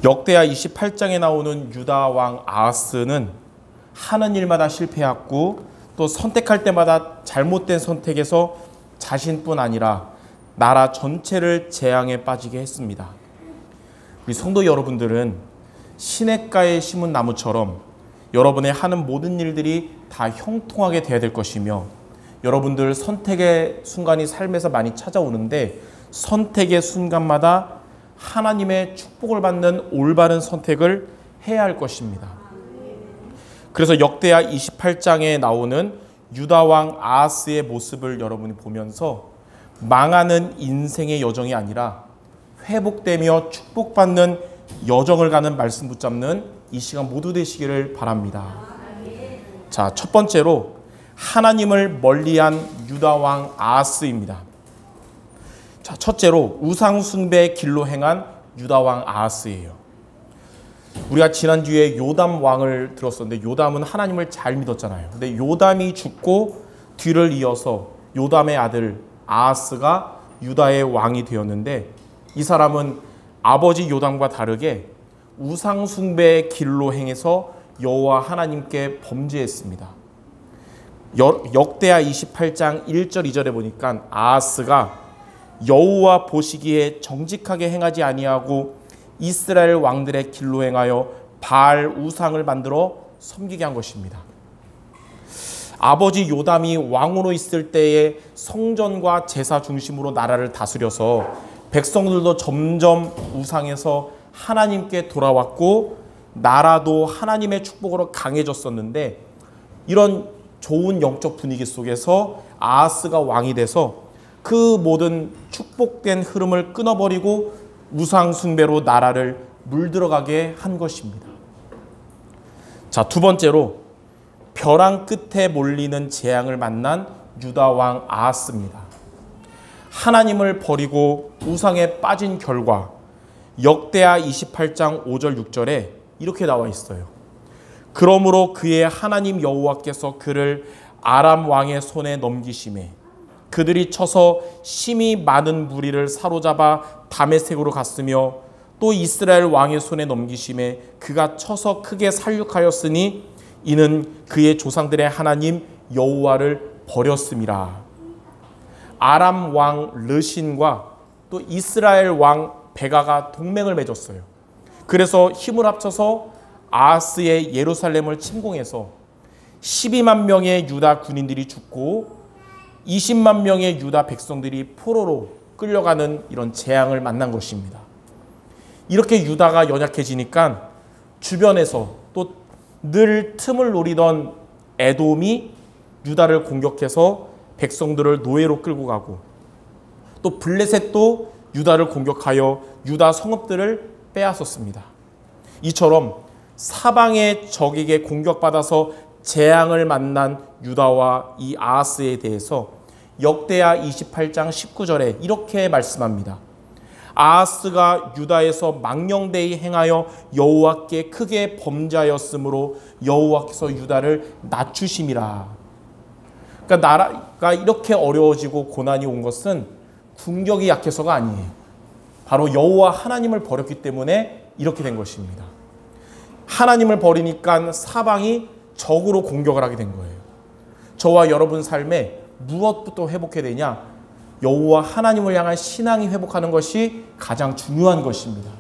역대하 28장에 나오는 유다 왕 아하스는 하는 일마다 실패했고 또 선택할 때마다 잘못된 선택에서 자신뿐 아니라 나라 전체를 재앙에 빠지게 했습니다. 우리 성도 여러분들은 시냇가에 심은 나무처럼 여러분의 하는 모든 일들이 다 형통하게 돼야 될 것이며, 여러분들 선택의 순간이 삶에서 많이 찾아오는데 선택의 순간마다 하나님의 축복을 받는 올바른 선택을 해야 할 것입니다. 그래서 역대하 28장에 나오는 유다 왕 아하스의 모습을 여러분이 보면서 망하는 인생의 여정이 아니라 회복되며 축복받는 여정을 가는 말씀 붙잡는 이 시간 모두 되시기를 바랍니다. 자, 첫 번째로 하나님을 멀리한 유다 왕 아하스입니다. 자, 첫째로 우상 숭배의 길로 행한 유다 왕 아하스예요. 우리가 지난주에 요담 왕을 들었었는데 요담은 하나님을 잘 믿었잖아요. 근데 요담이 죽고 뒤를 이어서 요담의 아들 아하스가 유다의 왕이 되었는데, 이 사람은 아버지 요담과 다르게 우상 숭배의 길로 행해서 여호와 하나님께 범죄했습니다. 역대하 28장 1절 2절에 보니까 아하스가 여호와 보시기에 정직하게 행하지 아니하고 이스라엘 왕들의 길로 행하여 바알 우상을 만들어 섬기게 한 것입니다. 아버지 요담이 왕으로 있을 때에 성전과 제사 중심으로 나라를 다스려서 백성들도 점점 우상에서 하나님께 돌아왔고 나라도 하나님의 축복으로 강해졌었는데, 이런 좋은 영적 분위기 속에서 아하스가 왕이 돼서 그 모든 축복된 흐름을 끊어버리고 우상 숭배로 나라를 물들어가게 한 것입니다. 자, 두 번째로 벼랑 끝에 몰리는 재앙을 만난 유다 왕 아하스입니다. 하나님을 버리고 우상에 빠진 결과 역대하 28장 5절 6절에 이렇게 나와 있어요. 그러므로 그의 하나님 여호와께서 그를 아람 왕의 손에 넘기심에 그들이 쳐서 심히 많은 무리를 사로잡아 다메섹으로 갔으며 또 이스라엘 왕의 손에 넘기심에 그가 쳐서 크게 살육하였으니 이는 그의 조상들의 하나님 여호와를 버렸음이라. 아람 왕 르신과 또 이스라엘 왕 베가가 동맹을 맺었어요. 그래서 힘을 합쳐서 아하스의 예루살렘을 침공해서 12만 명의 유다 군인들이 죽고 20만 명의 유다 백성들이 포로로 끌려가는 이런 재앙을 만난 것입니다. 이렇게 유다가 연약해지니까 주변에서 또 늘 틈을 노리던 에돔이 유다를 공격해서 백성들을 노예로 끌고 가고, 또 블레셋도 유다를 공격하여 유다 성읍들을 빼앗았습니다. 이처럼 사방의 적에게 공격받아서 재앙을 만난 유다와 이 아하스에 대해서 역대하 28장 19절에 이렇게 말씀합니다. 아하스가 유다에서 망령되이 행하여 여호와께 크게 범죄하였으므로 여호와께서 유다를 낮추심이라. 그러니까 나라가 이렇게 어려워지고 고난이 온 것은 군격이 약해서가 아니에요. 바로 여호와 하나님을 버렸기 때문에 이렇게 된 것입니다. 하나님을 버리니까 사방이 적으로 공격을 하게 된 거예요. 저와 여러분 삶에 무엇부터 회복해야 되냐? 여호와 하나님을 향한 신앙이 회복하는 것이 가장 중요한 것입니다.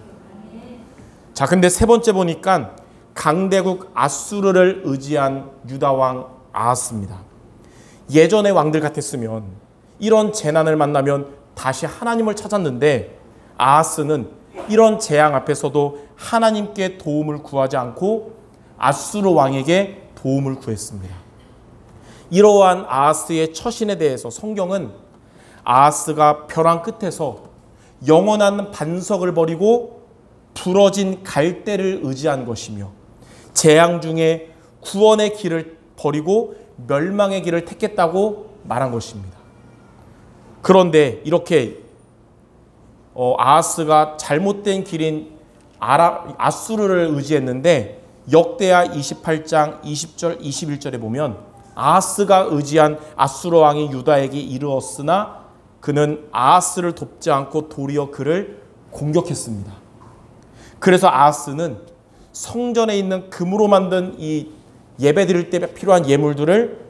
자, 근데 세 번째 보니까 강대국 아수르를 의지한 유다 왕 아하스입니다. 예전의 왕들 같았으면 이런 재난을 만나면 다시 하나님을 찾았는데, 아하스는 이런 재앙 앞에서도 하나님께 도움을 구하지 않고 아수르 왕에게 도움을 구했습니다. 이러한 아하스의 처신에 대해서 성경은 아하스가 벼랑 끝에서 영원한 반석을 버리고 부러진 갈대를 의지한 것이며 재앙 중에 구원의 길을 버리고 멸망의 길을 택했다고 말한 것입니다. 그런데 이렇게 아하스가 잘못된 길인 아수르를 의지했는데 역대하 28장 20절 21절에 보면 아하스가 의지한 아수르 왕이 유다에게 이르렀으나 그는 아하스를 돕지 않고 도리어 그를 공격했습니다. 그래서 아하스는 성전에 있는 금으로 만든 이 예배드릴 때 필요한 예물들을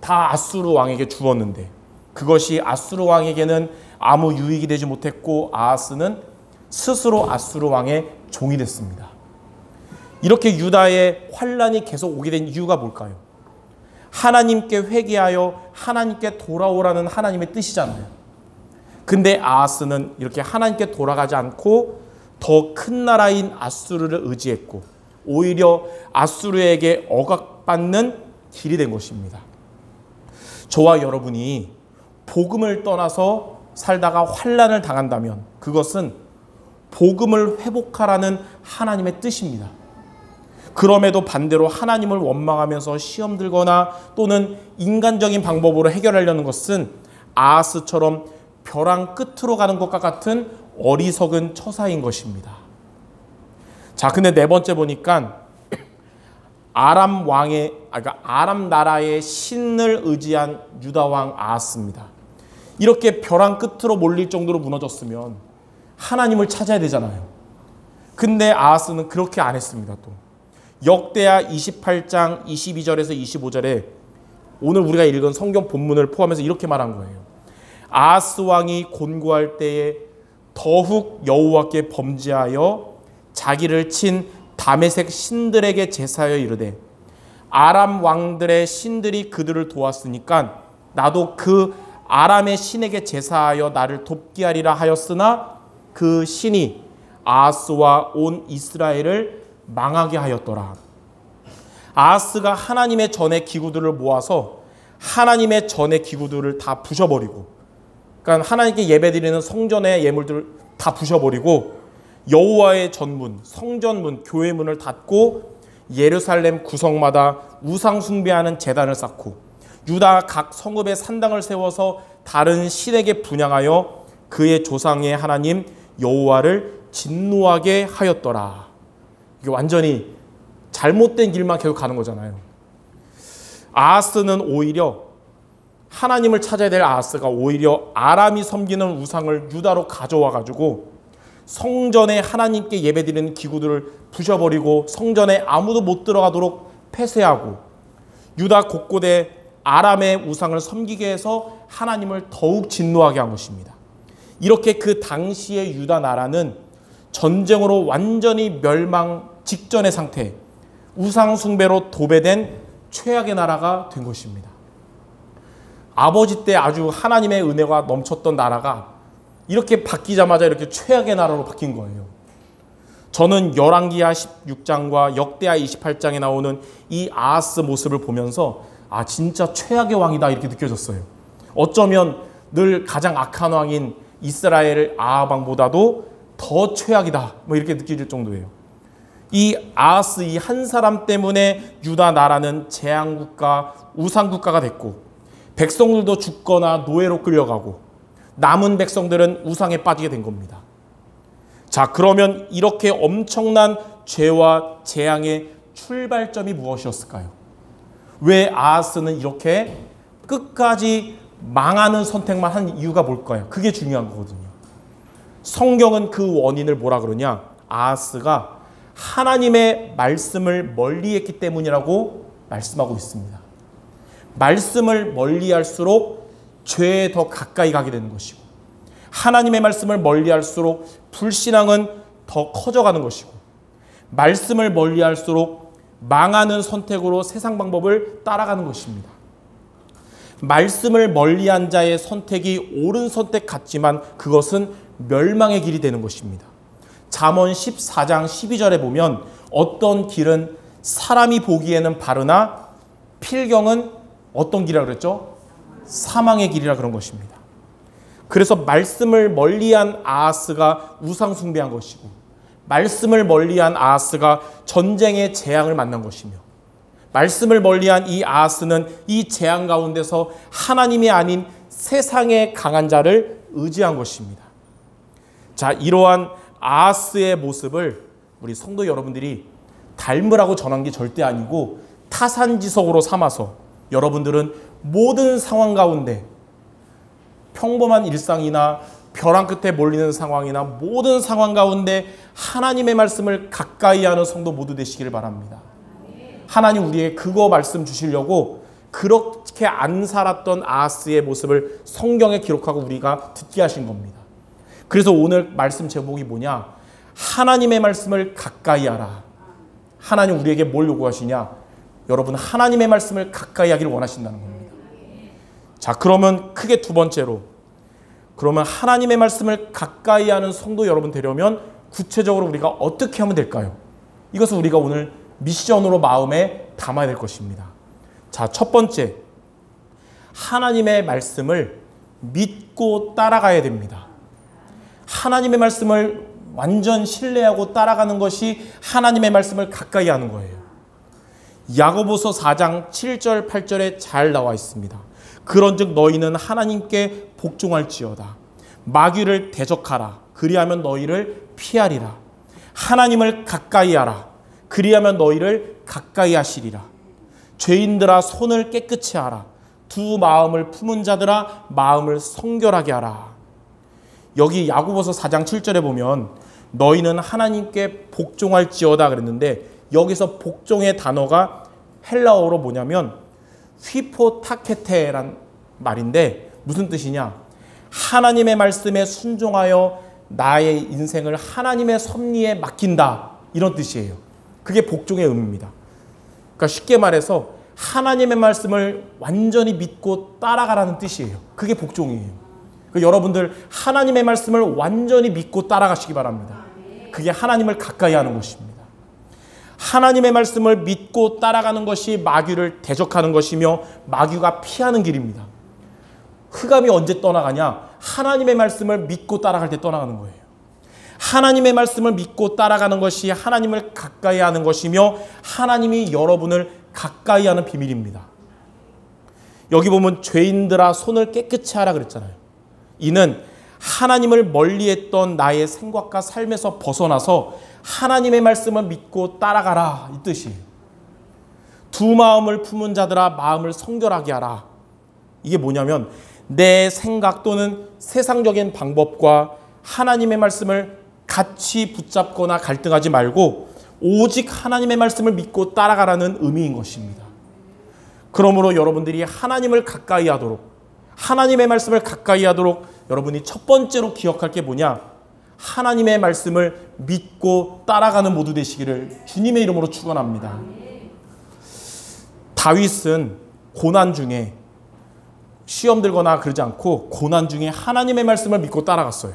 다 아수르 왕에게 주었는데 그것이 아수르 왕에게는 아무 유익이 되지 못했고 아하스는 스스로 아수르 왕의 종이 됐습니다. 이렇게 유다의 환란이 계속 오게 된 이유가 뭘까요? 하나님께 회개하여 하나님께 돌아오라는 하나님의 뜻이잖아요. 근데 아하스는 이렇게 하나님께 돌아가지 않고 더 큰 나라인 아수르를 의지했고 오히려 아수르에게 억압받는 길이 된 것입니다. 저와 여러분이 복음을 떠나서 살다가 환란을 당한다면 그것은 복음을 회복하라는 하나님의 뜻입니다. 그럼에도 반대로 하나님을 원망하면서 시험 들거나 또는 인간적인 방법으로 해결하려는 것은 아하스처럼 벼랑 끝으로 가는 것과 같은 어리석은 처사인 것입니다. 자, 근데 네 번째 보니까 아람 나라의 신을 의지한 유다 왕 아하스입니다. 이렇게 벼랑 끝으로 몰릴 정도로 무너졌으면 하나님을 찾아야 되잖아요. 근데 아하스는 그렇게 안 했습니다. 또 역대하 28장 22절에서 25절에 오늘 우리가 읽은 성경 본문을 포함해서 이렇게 말한 거예요. 아하스 왕이 곤고할 때에 더욱 여호와께 범죄하여 자기를 친 다메섹 신들에게 제사하여 이르되 아람 왕들의 신들이 그들을 도왔으니까 나도 그 아람의 신에게 제사하여 나를 돕게 하리라 하였으나 그 신이 아하스와 온 이스라엘을 망하게 하였더라. 아하스가 하나님의 전의 기구들을 모아서 하나님의 전의 기구들을 다 부셔버리고, 그러니까 하나님께 예배드리는 성전의 예물들을 다 부셔버리고 여호와의 전문, 성전문, 교회문을 닫고 예루살렘 구성마다 우상 숭배하는 제단을 쌓고 유다 각 성읍에 산당을 세워서 다른 신에게 분향하여 그의 조상의 하나님 여호와를 진노하게 하였더라. 이게 완전히 잘못된 길만 계속 가는 거잖아요. 아하스는 오히려 하나님을 찾아야 될 아하스가 오히려 아람이 섬기는 우상을 유다로 가져와 가지고 성전에 하나님께 예배드리는 기구들을 부셔버리고 성전에 아무도 못 들어가도록 폐쇄하고 유다 곳곳에 아람의 우상을 섬기게 해서 하나님을 더욱 진노하게 한 것입니다. 이렇게 그 당시의 유다 나라는 전쟁으로 완전히 멸망 직전의 상태, 우상 숭배로 도배된 최악의 나라가 된 것입니다. 아버지 때 아주 하나님의 은혜가 넘쳤던 나라가 이렇게 바뀌자마자 이렇게 최악의 나라로 바뀐 거예요. 저는 열왕기하 16장과 역대하 28장에 나오는 이 아하스 모습을 보면서 아, 진짜 최악의 왕이다 이렇게 느껴졌어요. 어쩌면 늘 가장 악한 왕인 이스라엘 아합 왕보다도 더 최악이다 뭐 이렇게 느껴질 정도예요. 이 아하스 이 한 사람 때문에 유다 나라는 재앙국가, 우상국가가 됐고 백성들도 죽거나 노예로 끌려가고 남은 백성들은 우상에 빠지게 된 겁니다. 자, 그러면 이렇게 엄청난 죄와 재앙의 출발점이 무엇이었을까요? 왜 아하스는 이렇게 끝까지 망하는 선택만 한 이유가 뭘까요? 그게 중요한 거거든요. 성경은 그 원인을 뭐라 그러냐? 아하스가 하나님의 말씀을 멀리했기 때문이라고 말씀하고 있습니다. 말씀을 멀리할수록 죄에 더 가까이 가게 되는 것이고 하나님의 말씀을 멀리할수록 불신앙은 더 커져가는 것이고 말씀을 멀리할수록 망하는 선택으로 세상 방법을 따라가는 것입니다. 말씀을 멀리한 자의 선택이 옳은 선택 같지만 그것은 멸망의 길이 되는 것입니다. 잠언 14장 12절에 보면 어떤 길은 사람이 보기에는 바르나 필경은 어떤 길이라고 그랬죠? 사망의 길이라 그런 것입니다. 그래서 말씀을 멀리한 아하스가 우상 숭배한 것이고 말씀을 멀리한 아하스가 전쟁의 재앙을 만난 것이며 말씀을 멀리한 이 아하스는 이 재앙 가운데서 하나님이 아닌 세상의 강한 자를 의지한 것입니다. 자, 이러한 아하스의 모습을 우리 성도 여러분들이 닮으라고 전한 게 절대 아니고 타산지석으로 삼아서 여러분들은 모든 상황 가운데 평범한 일상이나 벼랑 끝에 몰리는 상황이나 모든 상황 가운데 하나님의 말씀을 가까이 하는 성도 모두 되시기를 바랍니다. 하나님 우리에게 그거 말씀 주시려고 그렇게 안 살았던 아하스의 모습을 성경에 기록하고 우리가 듣게 하신 겁니다. 그래서 오늘 말씀 제목이 뭐냐? 하나님의 말씀을 가까이 하라. 하나님 우리에게 뭘 요구하시냐? 여러분 하나님의 말씀을 가까이 하기를 원하신다는 겁니다. 자, 그러면 크게 두 번째로, 그러면 하나님의 말씀을 가까이 하는 성도 여러분 되려면 구체적으로 우리가 어떻게 하면 될까요? 이것을 우리가 오늘 미션으로 마음에 담아야 될 것입니다. 자, 첫 번째, 하나님의 말씀을 믿고 따라가야 됩니다. 하나님의 말씀을 완전 신뢰하고 따라가는 것이 하나님의 말씀을 가까이 하는 거예요. 야고보서 4장 7절 8절에 잘 나와 있습니다. 그런즉 너희는 하나님께 복종할지어다. 마귀를 대적하라. 그리하면 너희를 피하리라. 하나님을 가까이 하라. 그리하면 너희를 가까이 하시리라. 죄인들아 손을 깨끗이 하라. 두 마음을 품은 자들아 마음을 성결하게 하라. 여기 야고보서 4장 7절에 보면 너희는 하나님께 복종할지어다 그랬는데 여기서 복종의 단어가 헬라어로 뭐냐면 휘포타케테란 말인데 무슨 뜻이냐? 하나님의 말씀에 순종하여 나의 인생을 하나님의 섭리에 맡긴다, 이런 뜻이에요. 그게 복종의 의미입니다. 그러니까 쉽게 말해서 하나님의 말씀을 완전히 믿고 따라가라는 뜻이에요. 그게 복종이에요. 그러니까 여러분들 하나님의 말씀을 완전히 믿고 따라가시기 바랍니다. 그게 하나님을 가까이 하는 것입니다. 하나님의 말씀을 믿고 따라가는 것이 마귀를 대적하는 것이며 마귀가 피하는 길입니다. 흑암이 언제 떠나가냐? 하나님의 말씀을 믿고 따라갈 때 떠나가는 거예요. 하나님의 말씀을 믿고 따라가는 것이 하나님을 가까이 하는 것이며 하나님이 여러분을 가까이 하는 비밀입니다. 여기 보면 죄인들아 손을 깨끗이 하라 그랬잖아요. 이는 하나님을 멀리했던 나의 생각과 삶에서 벗어나서 하나님의 말씀을 믿고 따라가라, 이 뜻이에요. 두 마음을 품은 자들아 마음을 성결하게 하라. 이게 뭐냐면 내 생각 또는 세상적인 방법과 하나님의 말씀을 같이 붙잡거나 갈등하지 말고 오직 하나님의 말씀을 믿고 따라가라는 의미인 것입니다. 그러므로 여러분들이 하나님을 가까이 하도록, 하나님의 말씀을 가까이 하도록 여러분이 첫 번째로 기억할 게 뭐냐? 하나님의 말씀을 믿고 따라가는 모두 되시기를 주님의 이름으로 축원합니다. 다윗은 고난 중에 시험 들거나 그러지 않고 고난 중에 하나님의 말씀을 믿고 따라갔어요.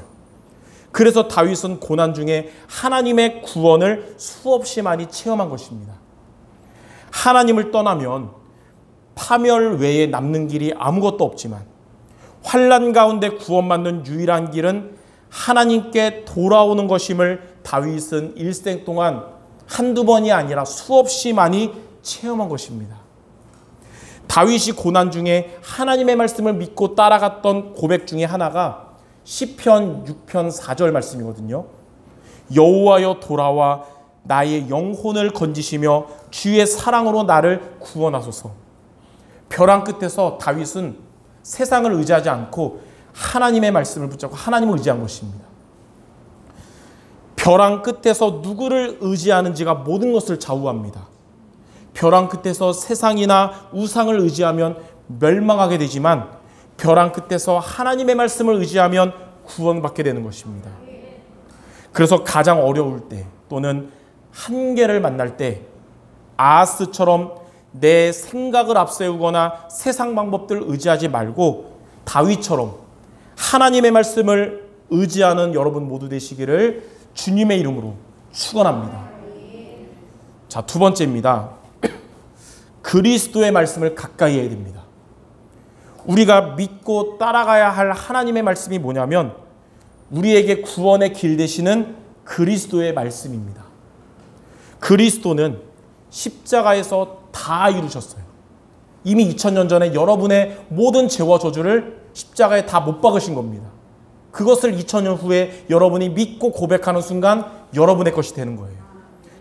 그래서 다윗은 고난 중에 하나님의 구원을 수없이 많이 체험한 것입니다. 하나님을 떠나면 파멸 외에 남는 길이 아무것도 없지만 환난 가운데 구원받는 유일한 길은 하나님께 돌아오는 것임을 다윗은 일생 동안 한두 번이 아니라 수없이 많이 체험한 것입니다. 다윗이 고난 중에 하나님의 말씀을 믿고 따라갔던 고백 중에 하나가 시편 6편 4절 말씀이거든요. 여호와여 돌아와 나의 영혼을 건지시며 주의 사랑으로 나를 구원하소서. 벼랑 끝에서 다윗은 세상을 의지하지 않고 하나님의 말씀을 붙잡고 하나님을 의지한 것입니다. 벼랑 끝에서 누구를 의지하는지가 모든 것을 좌우합니다. 벼랑 끝에서 세상이나 우상을 의지하면 멸망하게 되지만 벼랑 끝에서 하나님의 말씀을 의지하면 구원받게 되는 것입니다. 그래서 가장 어려울 때 또는 한계를 만날 때 아하스처럼 내 생각을 앞세우거나 세상 방법들을 의지하지 말고 다윗처럼 하나님의 말씀을 의지하는 여러분 모두 되시기를 주님의 이름으로 축원합니다. 자, 두 번째입니다. 그리스도의 말씀을 가까이 해야 됩니다. 우리가 믿고 따라가야 할 하나님의 말씀이 뭐냐면 우리에게 구원의 길 되시는 그리스도의 말씀입니다. 그리스도는 십자가에서 다 이루셨어요. 이미 2000년 전에 여러분의 모든 죄와 저주를 십자가에 다 못 박으신 겁니다. 그것을 2000년 후에 여러분이 믿고 고백하는 순간 여러분의 것이 되는 거예요.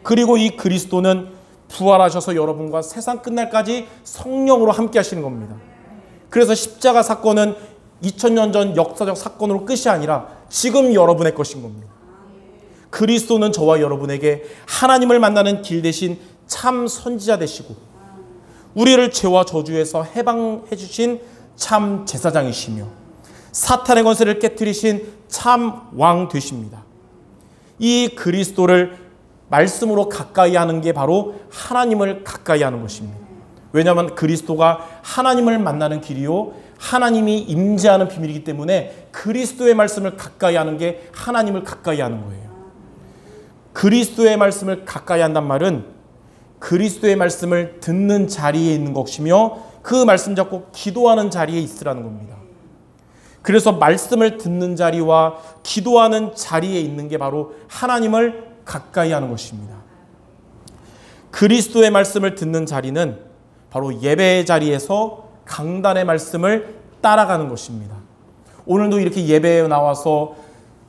그리고 이 그리스도는 부활하셔서 여러분과 세상 끝날까지 성령으로 함께 하시는 겁니다. 그래서 십자가 사건은 2000년 전 역사적 사건으로 끝이 아니라 지금 여러분의 것인 겁니다. 그리스도는 저와 여러분에게 하나님을 만나는 길 대신 참 선지자 되시고 우리를 죄와 저주에서 해방해 주신 참 제사장이시며 사탄의 권세를 깨뜨리신 참 왕 되십니다. 이 그리스도를 말씀으로 가까이 하는 게 바로 하나님을 가까이 하는 것입니다. 왜냐하면 그리스도가 하나님을 만나는 길이요 하나님이 임재하는 비밀이기 때문에 그리스도의 말씀을 가까이 하는 게 하나님을 가까이 하는 거예요. 그리스도의 말씀을 가까이 한단 말은 그리스도의 말씀을 듣는 자리에 있는 것이며 그 말씀 잡고 기도하는 자리에 있으라는 겁니다. 그래서 말씀을 듣는 자리와 기도하는 자리에 있는 게 바로 하나님을 가까이 하는 것입니다. 그리스도의 말씀을 듣는 자리는 바로 예배의 자리에서 강단의 말씀을 따라가는 것입니다. 오늘도 이렇게 예배에 나와서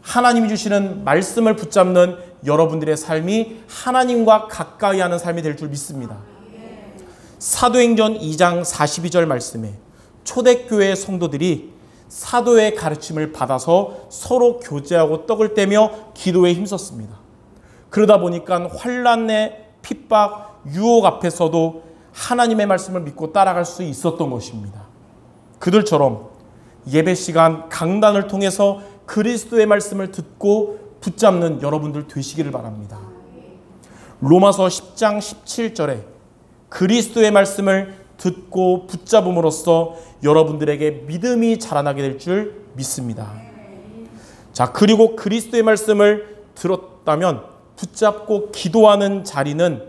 하나님이 주시는 말씀을 붙잡는 여러분들의 삶이 하나님과 가까이 하는 삶이 될 줄 믿습니다. 사도행전 2장 42절 말씀에 초대교회 성도들이 사도의 가르침을 받아서 서로 교제하고 떡을 떼며 기도에 힘썼습니다. 그러다 보니까 환난의 핍박, 유혹 앞에서도 하나님의 말씀을 믿고 따라갈 수 있었던 것입니다. 그들처럼 예배 시간 강단을 통해서 그리스도의 말씀을 듣고 붙잡는 여러분들 되시기를 바랍니다. 로마서 10장 17절에 그리스도의 말씀을 듣고 붙잡음으로써 여러분들에게 믿음이 자라나게 될 줄 믿습니다. 자, 그리고 그리스도의 말씀을 들었다면 붙잡고 기도하는 자리는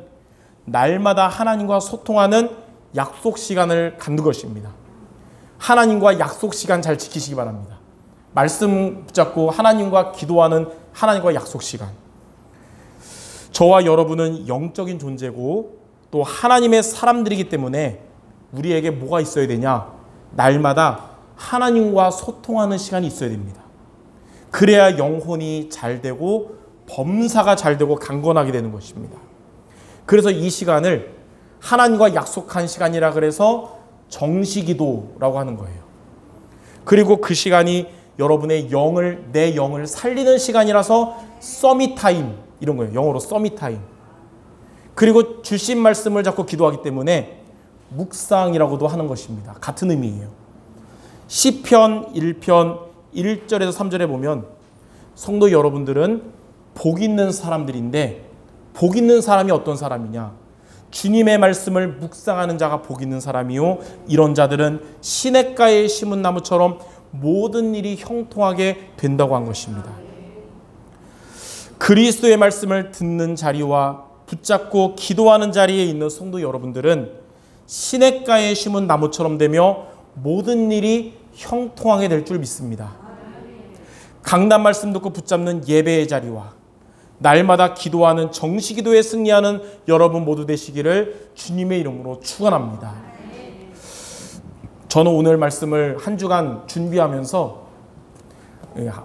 날마다 하나님과 소통하는 약속 시간을 갖는 것입니다. 하나님과 약속 시간 잘 지키시기 바랍니다. 말씀 붙잡고 하나님과 기도하는 하나님과 약속 시간. 저와 여러분은 영적인 존재고 또 하나님의 사람들이기 때문에 우리에게 뭐가 있어야 되냐? 날마다 하나님과 소통하는 시간이 있어야 됩니다. 그래야 영혼이 잘 되고 범사가 잘 되고 강건하게 되는 것입니다. 그래서 이 시간을 하나님과 약속한 시간이라 그래서 정시기도라고 하는 거예요. 그리고 그 시간이 여러분의 영을, 내 영을 살리는 시간이라서 서밋타임 이런 거예요. 영어로 서밋타임. 그리고 주신 말씀을 잡고 기도하기 때문에 묵상이라고도 하는 것입니다. 같은 의미예요. 시편 1편 1절에서 3절에 보면 성도 여러분들은 복 있는 사람들인데 복 있는 사람이 어떤 사람이냐? 주님의 말씀을 묵상하는 자가 복 있는 사람이요 이런 자들은 시냇가에 심은 나무처럼 모든 일이 형통하게 된다고 한 것입니다. 그리스도의 말씀을 듣는 자리와 붙잡고 기도하는 자리에 있는 성도 여러분들은 시냇가에 심은 나무처럼 되며 모든 일이 형통하게 될 줄 믿습니다. 강단 말씀 듣고 붙잡는 예배의 자리와 날마다 기도하는 정시기도에 승리하는 여러분 모두 되시기를 주님의 이름으로 축원합니다. 저는 오늘 말씀을 한 주간 준비하면서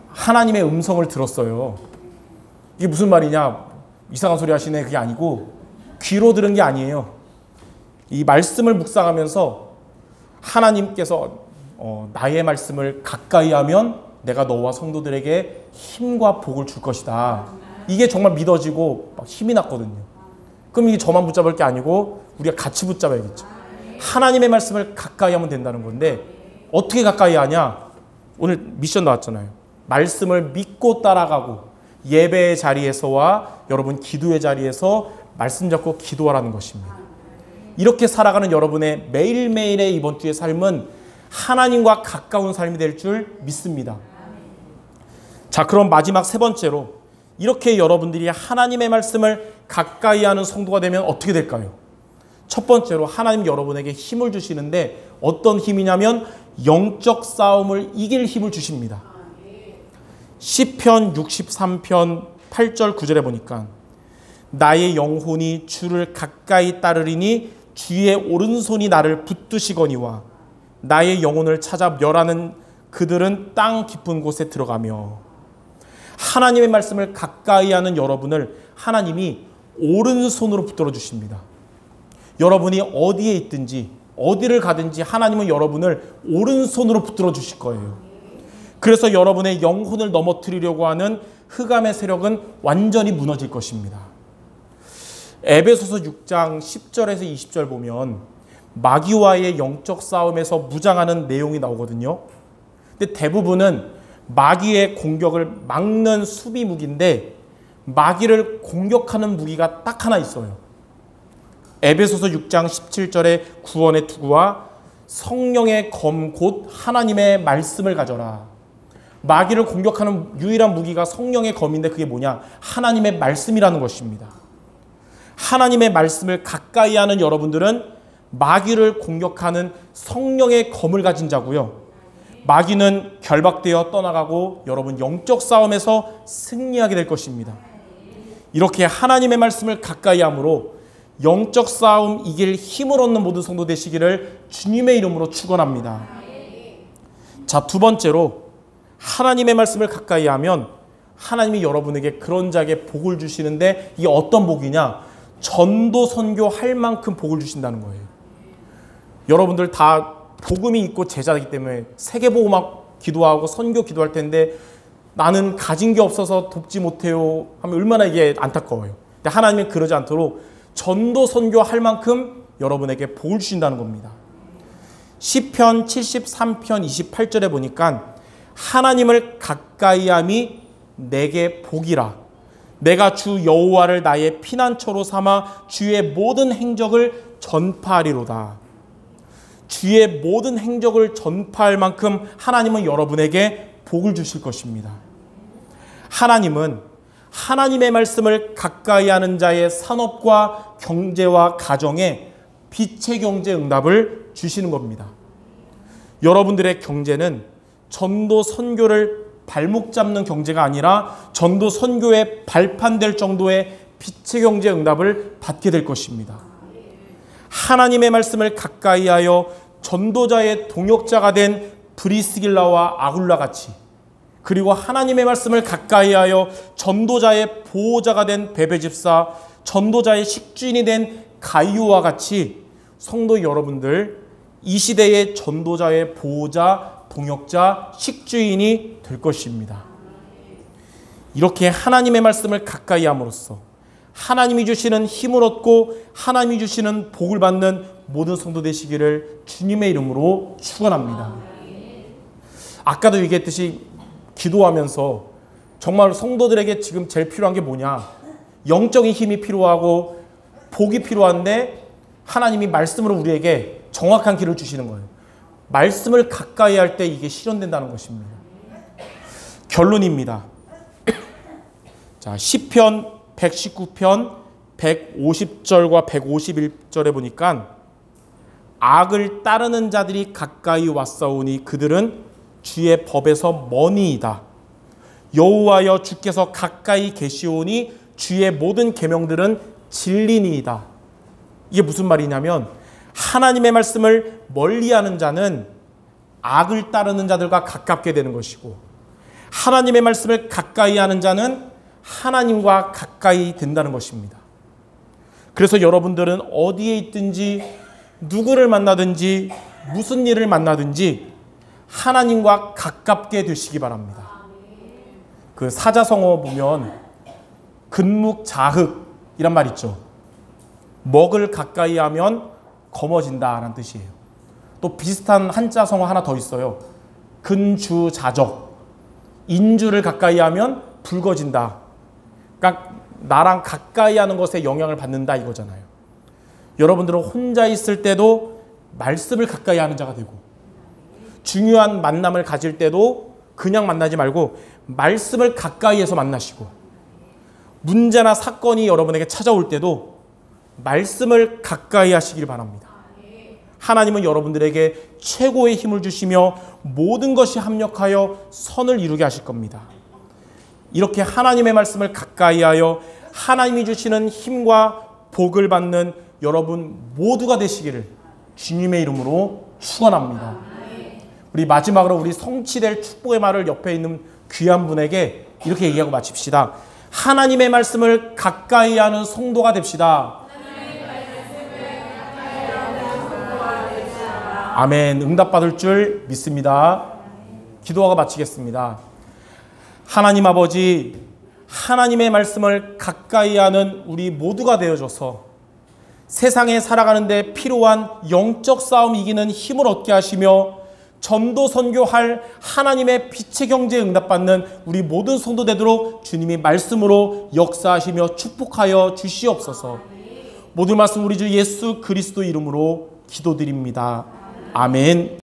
하나님의 음성을 들었어요. 이게 무슨 말이냐? 이상한 소리 하시네. 그게 아니고 귀로 들은 게 아니에요. 이 말씀을 묵상하면서 하나님께서 나의 말씀을 가까이 하면 내가 너와 성도들에게 힘과 복을 줄 것이다. 이게 정말 믿어지고 막 힘이 났거든요. 그럼 이게 저만 붙잡을 게 아니고 우리가 같이 붙잡아야겠죠. 하나님의 말씀을 가까이 하면 된다는 건데 어떻게 가까이 하냐? 오늘 미션 나왔잖아요. 말씀을 믿고 따라가고 예배의 자리에서와 여러분 기도의 자리에서 말씀 잡고 기도하라는 것입니다. 이렇게 살아가는 여러분의 매일매일의 이번 주의 삶은 하나님과 가까운 삶이 될 줄 믿습니다. 자, 그럼 마지막 세 번째로 이렇게 여러분들이 하나님의 말씀을 가까이 하는 성도가 되면 어떻게 될까요? 첫 번째로 하나님 여러분에게 힘을 주시는데 어떤 힘이냐면 영적 싸움을 이길 힘을 주십니다. 시편 63편 8절 9절에 보니까 나의 영혼이 주를 가까이 따르리니 주의 오른손이 나를 붙드시거니와 나의 영혼을 찾아 멸하는 그들은 땅 깊은 곳에 들어가며. 하나님의 말씀을 가까이 하는 여러분을 하나님이 오른손으로 붙들어 주십니다. 여러분이 어디에 있든지 어디를 가든지 하나님은 여러분을 오른손으로 붙들어 주실 거예요. 그래서 여러분의 영혼을 넘어뜨리려고 하는 흑암의 세력은 완전히 무너질 것입니다. 에베소서 6장 10절에서 20절 보면 마귀와의 영적 싸움에서 무장하는 내용이 나오거든요. 근데 대부분은 마귀의 공격을 막는 수비 무기인데 마귀를 공격하는 무기가 딱 하나 있어요. 에베소서 6장 17절의 구원의 투구와 성령의 검 곧 하나님의 말씀을 가져라. 마귀를 공격하는 유일한 무기가 성령의 검인데 그게 뭐냐? 하나님의 말씀이라는 것입니다. 하나님의 말씀을 가까이 하는 여러분들은 마귀를 공격하는 성령의 검을 가진 자고요. 마귀는 결박되어 떠나가고 여러분 영적 싸움에서 승리하게 될 것입니다. 이렇게 하나님의 말씀을 가까이 함으로 영적 싸움 이길 힘을 얻는 모든 성도 되시기를 주님의 이름으로 축원합니다. 자, 두 번째로 하나님의 말씀을 가까이 하면 하나님이 여러분에게 그런 자에게 복을 주시는데 이게 어떤 복이냐? 전도 선교할 만큼 복을 주신다는 거예요. 여러분들 다 복음이 있고 제자이기 때문에 세계복음학 기도하고 선교 기도할 텐데 나는 가진 게 없어서 돕지 못해요 하면 얼마나 이게 안타까워요. 근데 하나님은 그러지 않도록 전도 선교할 만큼 여러분에게 복을 주신다는 겁니다. 시편 73편 28절에 보니까 하나님을 가까이함이 내게 복이라. 내가 주 여호와를 나의 피난처로 삼아 주의 모든 행적을 전파하리로다. 주의 모든 행적을 전파할 만큼 하나님은 여러분에게 복을 주실 것입니다. 하나님은 하나님의 말씀을 가까이 하는 자의 산업과 경제와 가정에 빛의 경제 응답을 주시는 겁니다. 여러분들의 경제는 전도 선교를 발목 잡는 경제가 아니라 전도 선교에 발판될 정도의 빛의 경제 응답을 받게 될 것입니다. 하나님의 말씀을 가까이 하여 전도자의 동역자가 된 브리스길라와 아굴라 같이, 그리고 하나님의 말씀을 가까이 하여 전도자의 보호자가 된 베베 집사, 전도자의 식주인이 된 가이오와 같이 성도 여러분들 이 시대의 전도자의 보호자, 동역자, 식주인이 될 것입니다. 이렇게 하나님의 말씀을 가까이 함으로써 하나님이 주시는 힘을 얻고 하나님이 주시는 복을 받는 모든 성도 되시기를 주님의 이름으로 축원합니다. 아까도 얘기했듯이 기도하면서 정말 성도들에게 지금 제일 필요한 게 뭐냐? 영적인 힘이 필요하고 복이 필요한데 하나님이 말씀으로 우리에게 정확한 길을 주시는 거예요. 말씀을 가까이 할 때 이게 실현된다는 것입니다. 결론입니다. 자, 시편 119편 150절과 151절에 보니까 악을 따르는 자들이 가까이 왔사오니 그들은 주의 법에서 머니이다. 여호와여 주께서 가까이 계시오니 주의 모든 계명들은 진리니이다. 이게 무슨 말이냐면 하나님의 말씀을 멀리하는 자는 악을 따르는 자들과 가깝게 되는 것이고 하나님의 말씀을 가까이 하는 자는 하나님과 가까이 된다는 것입니다. 그래서 여러분들은 어디에 있든지 누구를 만나든지 무슨 일을 만나든지 하나님과 가깝게 되시기 바랍니다. 그 사자성어 보면 근묵자흑이란 말 있죠. 먹을 가까이 하면 검어진다라는 뜻이에요. 또 비슷한 한자 성어 하나 더 있어요. 근주자적. 인주를 가까이 하면 붉어진다. 그러니까 나랑 가까이 하는 것에 영향을 받는다 이거잖아요. 여러분들은 혼자 있을 때도 말씀을 가까이 하는 자가 되고 중요한 만남을 가질 때도 그냥 만나지 말고 말씀을 가까이 해서 만나시고 문제나 사건이 여러분에게 찾아올 때도 말씀을 가까이 하시길 바랍니다. 하나님은 여러분들에게 최고의 힘을 주시며 모든 것이 합력하여 선을 이루게 하실 겁니다. 이렇게 하나님의 말씀을 가까이 하여 하나님이 주시는 힘과 복을 받는 여러분 모두가 되시기를 주님의 이름으로 축원합니다. 우리 마지막으로 우리 성취될 축복의 말을 옆에 있는 귀한 분에게 이렇게 얘기하고 마칩시다. 하나님의 말씀을 가까이 하는 성도가 됩시다. 아멘. 응답받을 줄 믿습니다. 기도하고 마치겠습니다. 하나님 아버지, 하나님의 말씀을 가까이 하는 우리 모두가 되어줘서 세상에 살아가는데 필요한 영적 싸움 이기는 힘을 얻게 하시며 전도 선교할 하나님의 빛의 경제에 응답받는 우리 모든 성도 되도록 주님이 말씀으로 역사하시며 축복하여 주시옵소서. 모든 말씀 우리 주 예수 그리스도 이름으로 기도드립니다. 아멘.